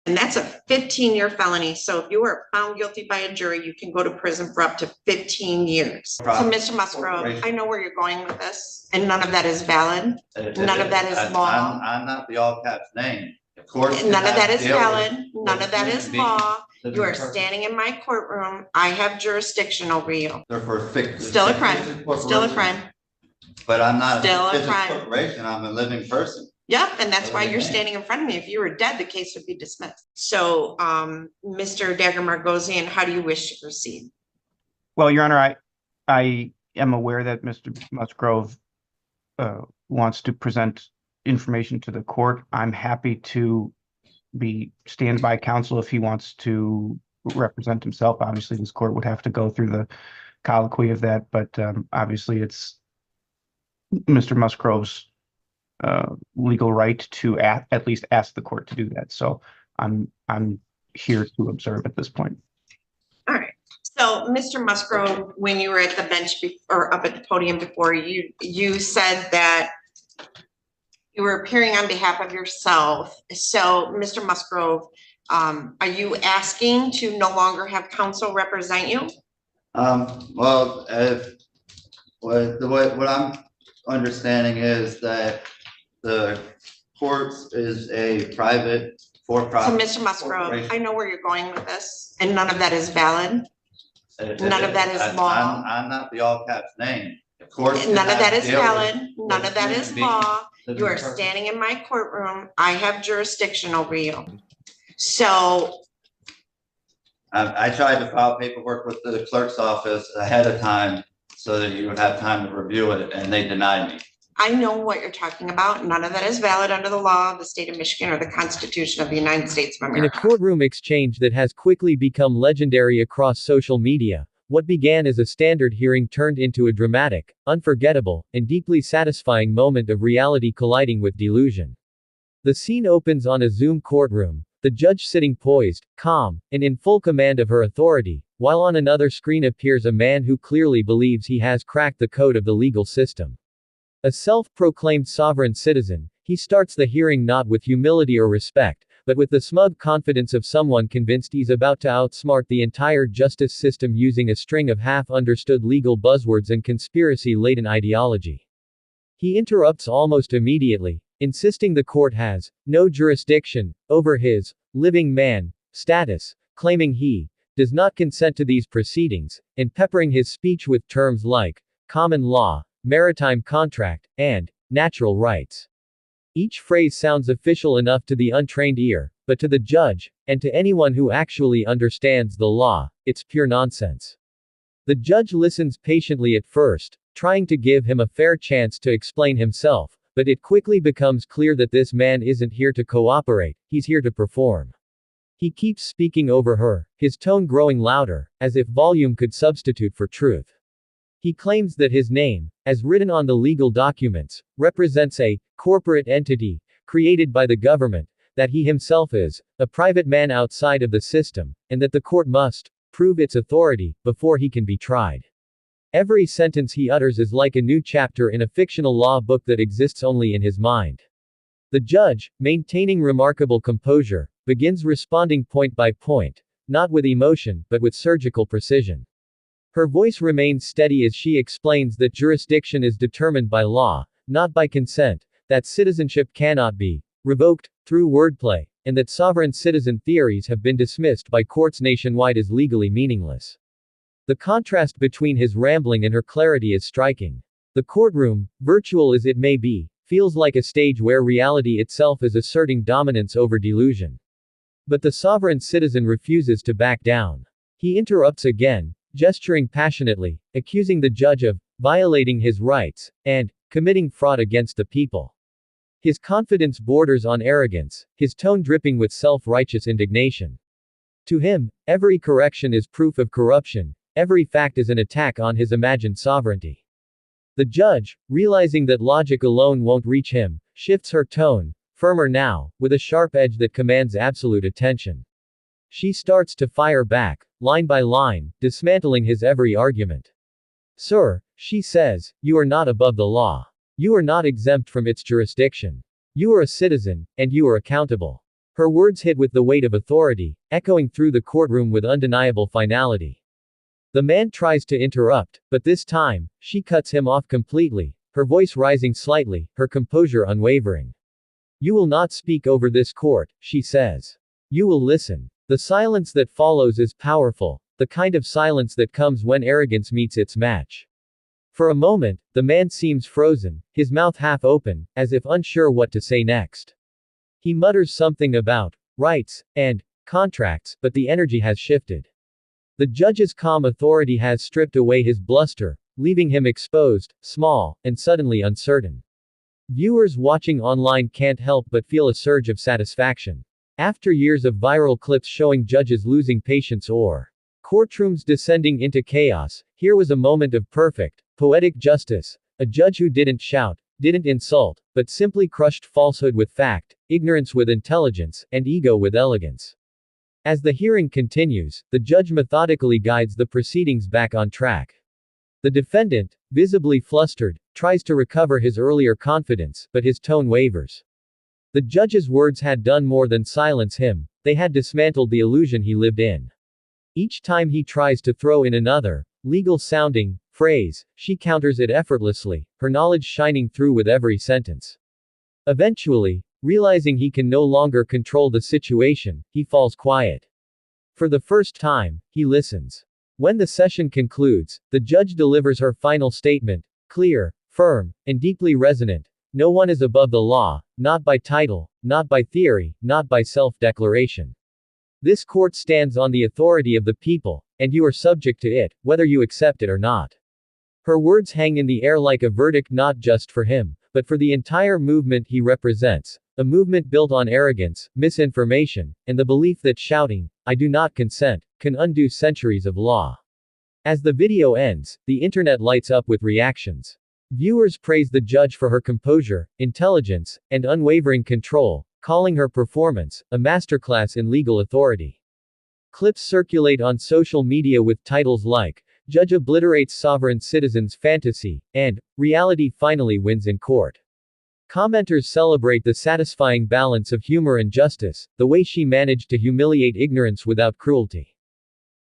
And that's a 15-year felony. So if you are found guilty by a jury, you can go to prison for up to 15 years. So, Mr. Musgrove, I know where you're going with this, and none of that is valid. None of that is law. I'm not the all caps name. Of course. None of that is valid. None of that is law. You are standing in my courtroom. I have jurisdiction over you. Still a crime. Still a crime. But I'm not Still a crime. corporation. I'm a living person. Yep, and that's why you're standing in front of me. If you were dead, the case would be dismissed. So, Mr. Dagger Margosian, how do you wish to proceed? Well, Your Honor, I am aware that Mr. Musgrove wants to present information to the court. I'm happy to be standby counsel if he wants to represent himself. Obviously, this court would have to go through the colloquy of that, but obviously it's Mr. Musgrove's legal right to at least ask the court to do that. So I'm here to observe at this point. All right. So, Mr. Musgrove, when you were at the bench or up at the podium before, you said that you were appearing on behalf of yourself. So, Mr. Musgrove, are you asking to no longer have counsel represent you? Well, what I'm understanding is that the courts is a private for-profit. So, Mr. Musgrove, I know where you're going with this, and none of that is valid. None of that is law. I'm not the all caps name. Of course. None of that is valid. None of that is law. You are standing in my courtroom. I have jurisdiction over you. So. I tried to file paperwork with the clerk's office ahead of time so that you would have time to review it, and they denied me. I know what you're talking about. None of that is valid under the law of the state of Michigan or the Constitution of the United States of America. In a courtroom exchange that has quickly become legendary across social media, what began as a standard hearing turned into a dramatic, unforgettable, and deeply satisfying moment of reality colliding with delusion. The scene opens on a Zoom courtroom, the judge sitting poised, calm, and in full command of her authority, while on another screen appears a man who clearly believes he has cracked the code of the legal system. A self-proclaimed sovereign citizen, he starts the hearing not with humility or respect, but with the smug confidence of someone convinced he's about to outsmart the entire justice system using a string of half-understood legal buzzwords and conspiracy-laden ideology. He interrupts almost immediately, insisting the court has no jurisdiction over his living man status, claiming he does not consent to these proceedings, and peppering his speech with terms like common law, maritime contract, and natural rights. Each phrase sounds official enough to the untrained ear, but to the judge, and to anyone who actually understands the law, it's pure nonsense. The judge listens patiently at first, trying to give him a fair chance to explain himself, but it quickly becomes clear that this man isn't here to cooperate, he's here to perform. He keeps speaking over her, his tone growing louder, as if volume could substitute for truth. He claims that his name, as written on the legal documents, represents a corporate entity created by the government, that he himself is a private man outside of the system, and that the court must prove its authority before he can be tried. Every sentence he utters is like a new chapter in a fictional law book that exists only in his mind. The judge, maintaining remarkable composure, begins responding point by point, not with emotion, but with surgical precision. Her voice remains steady as she explains that jurisdiction is determined by law, not by consent, that citizenship cannot be revoked through wordplay, and that sovereign citizen theories have been dismissed by courts nationwide as legally meaningless. The contrast between his rambling and her clarity is striking. The courtroom, virtual as it may be, feels like a stage where reality itself is asserting dominance over delusion. But the sovereign citizen refuses to back down. He interrupts again, gesturing passionately, accusing the judge of violating his rights and committing fraud against the people. His confidence borders on arrogance, his tone dripping with self-righteous indignation. To him, every correction is proof of corruption, every fact is an attack on his imagined sovereignty. The judge, realizing that logic alone won't reach him, shifts her tone, firmer now, with a sharp edge that commands absolute attention. She starts to fire back, line by line, dismantling his every argument. Sir, she says, you are not above the law. You are not exempt from its jurisdiction. You are a citizen, and you are accountable. Her words hit with the weight of authority, echoing through the courtroom with undeniable finality. The man tries to interrupt, but this time, she cuts him off completely, her voice rising slightly, her composure unwavering. "You will not speak over this court," she says. "You will listen." The silence that follows is powerful, the kind of silence that comes when arrogance meets its match. For a moment, the man seems frozen, his mouth half open, as if unsure what to say next. He mutters something about rights and contracts, but the energy has shifted. The judge's calm authority has stripped away his bluster, leaving him exposed, small, and suddenly uncertain. Viewers watching online can't help but feel a surge of satisfaction. After years of viral clips showing judges losing patience or courtrooms descending into chaos, here was a moment of perfect, poetic justice. A judge who didn't shout, didn't insult, but simply crushed falsehood with fact, ignorance with intelligence, and ego with elegance. As the hearing continues, the judge methodically guides the proceedings back on track. The defendant, visibly flustered, tries to recover his earlier confidence, but his tone wavers. The judge's words had done more than silence him, they had dismantled the illusion he lived in. Each time he tries to throw in another, legal-sounding, phrase, she counters it effortlessly, her knowledge shining through with every sentence. Eventually, realizing he can no longer control the situation, he falls quiet. For the first time, he listens. When the session concludes, the judge delivers her final statement, clear, firm, and deeply resonant. No one is above the law, not by title, not by theory, not by self-declaration. This court stands on the authority of the people, and you are subject to it, whether you accept it or not. Her words hang in the air like a verdict not just for him, but for the entire movement he represents, a movement built on arrogance, misinformation, and the belief that shouting, "I do not consent," can undo centuries of law. As the video ends, the internet lights up with reactions. Viewers praise the judge for her composure, intelligence, and unwavering control, calling her performance a masterclass in legal authority. Clips circulate on social media with titles like, "Judge obliterates sovereign citizens' fantasy," and "Reality finally wins in court." Commenters celebrate the satisfying balance of humor and justice, the way she managed to humiliate ignorance without cruelty.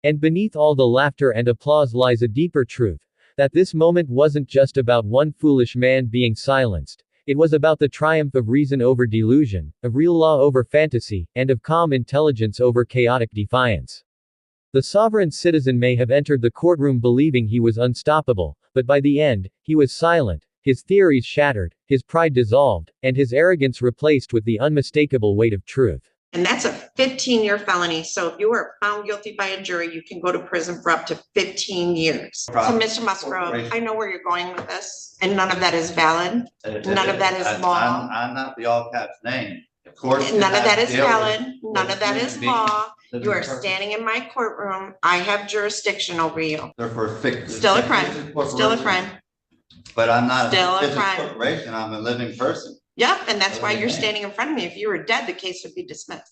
And beneath all the laughter and applause lies a deeper truth, that this moment wasn't just about one foolish man being silenced, it was about the triumph of reason over delusion, of real law over fantasy, and of calm intelligence over chaotic defiance. The sovereign citizen may have entered the courtroom believing he was unstoppable, but by the end, he was silent, his theories shattered, his pride dissolved, and his arrogance replaced with the unmistakable weight of truth. And that's a 15-year felony. So if you are found guilty by a jury, you can go to prison for up to 15 years. So Mr. Musgrove, I know where you're going with this, and none of that is valid. None of that is law. I'm not the all caps name. Of course. None of that is valid. None of that is law. You are standing in my courtroom. I have jurisdiction over you. Still a crime. Still a crime. But I'm not Still a a crime. corporation. I'm a living person. Yep, and that's why you're standing in front of me. If you were dead, the case would be dismissed.